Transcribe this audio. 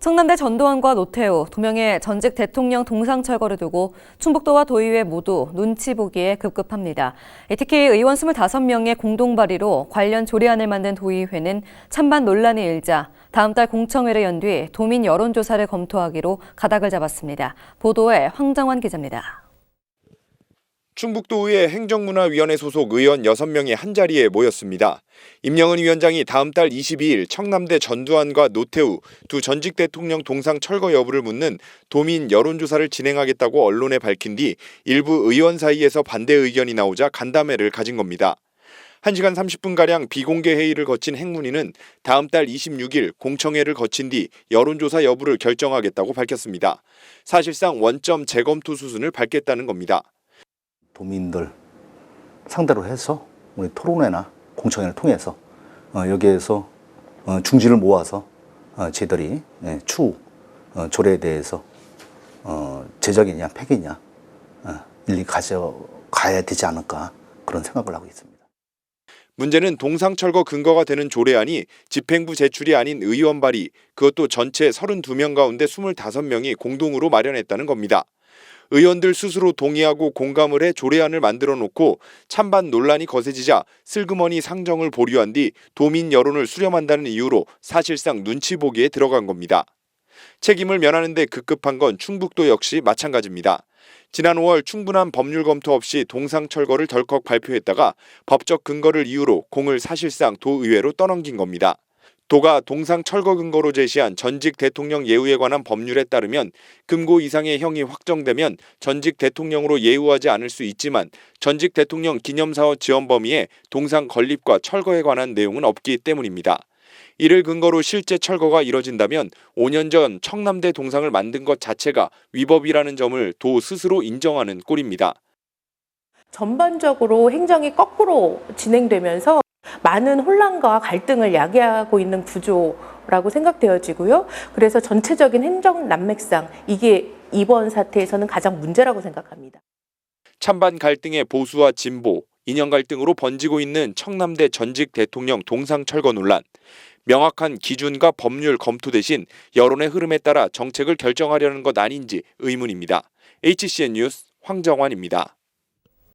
청남대 전두환과 노태우 두 명의 전직 대통령 동상 철거를 두고 충북도와 도의회 모두 눈치 보기에 급급합니다. 특히 의원 25명의 공동 발의로 관련 조례안을 만든 도의회는 찬반 논란이 일자 다음 달 공청회를 연 뒤 도민 여론조사를 검토하기로 가닥을 잡았습니다. 보도에 황정환 기자입니다. 충북도의회 행정문화위원회 소속 의원 6명이 한자리에 모였습니다. 임영은 위원장이 다음 달 22일 청남대 전두환과 노태우 두 전직 대통령 동상 철거 여부를 묻는 도민 여론조사를 진행하겠다고 언론에 밝힌 뒤 일부 의원 사이에서 반대 의견이 나오자 간담회를 가진 겁니다. 1시간 30분가량 비공개 회의를 거친 행문위는 다음 달 26일 공청회를 거친 뒤 여론조사 여부를 결정하겠다고 밝혔습니다. 사실상 원점 재검토 수순을 밟겠다는 겁니다. 도민들 상대로 해서 우리 토론회나 공청회를 통해서 여기에서 중지를 모아서 저희들이 추후 조례에 대해서 제적이냐 폐기냐 일리 가져가야 되지 않을까 그런 생각을 하고 있습니다. 문제는 동상 철거 근거가 되는 조례안이 집행부 제출이 아닌 의원 발의, 그것도 전체 32명 가운데 25명이 공동으로 마련했다는 겁니다. 의원들 스스로 동의하고 공감을 해 조례안을 만들어 놓고 찬반 논란이 거세지자 슬그머니 상정을 보류한 뒤 도민 여론을 수렴한다는 이유로 사실상 눈치 보기에 들어간 겁니다. 책임을 면하는 데 급급한 건 충북도 역시 마찬가지입니다. 지난 5월 충분한 법률 검토 없이 동상 철거를 덜컥 발표했다가 법적 근거를 이유로 공을 사실상 도의회로 떠넘긴 겁니다. 도가 동상 철거 근거로 제시한 전직 대통령 예우에 관한 법률에 따르면 금고 이상의 형이 확정되면 전직 대통령으로 예우하지 않을 수 있지만 전직 대통령 기념사업 지원 범위에 동상 건립과 철거에 관한 내용은 없기 때문입니다. 이를 근거로 실제 철거가 이뤄진다면 5년 전 청남대 동상을 만든 것 자체가 위법이라는 점을 도 스스로 인정하는 꼴입니다. 전반적으로 행정이 거꾸로 진행되면서 많은 혼란과 갈등을 야기하고 있는 구조라고 생각되어지고요. 그래서 전체적인 행정 난맥상, 이게 이번 사태에서는 가장 문제라고 생각합니다. 찬반 갈등의 보수와 진보, 이념 갈등으로 번지고 있는 청남대 전직 대통령 동상 철거 논란. 명확한 기준과 법률 검토 대신 여론의 흐름에 따라 정책을 결정하려는 것 아닌지 의문입니다. HCN 뉴스 황정환입니다.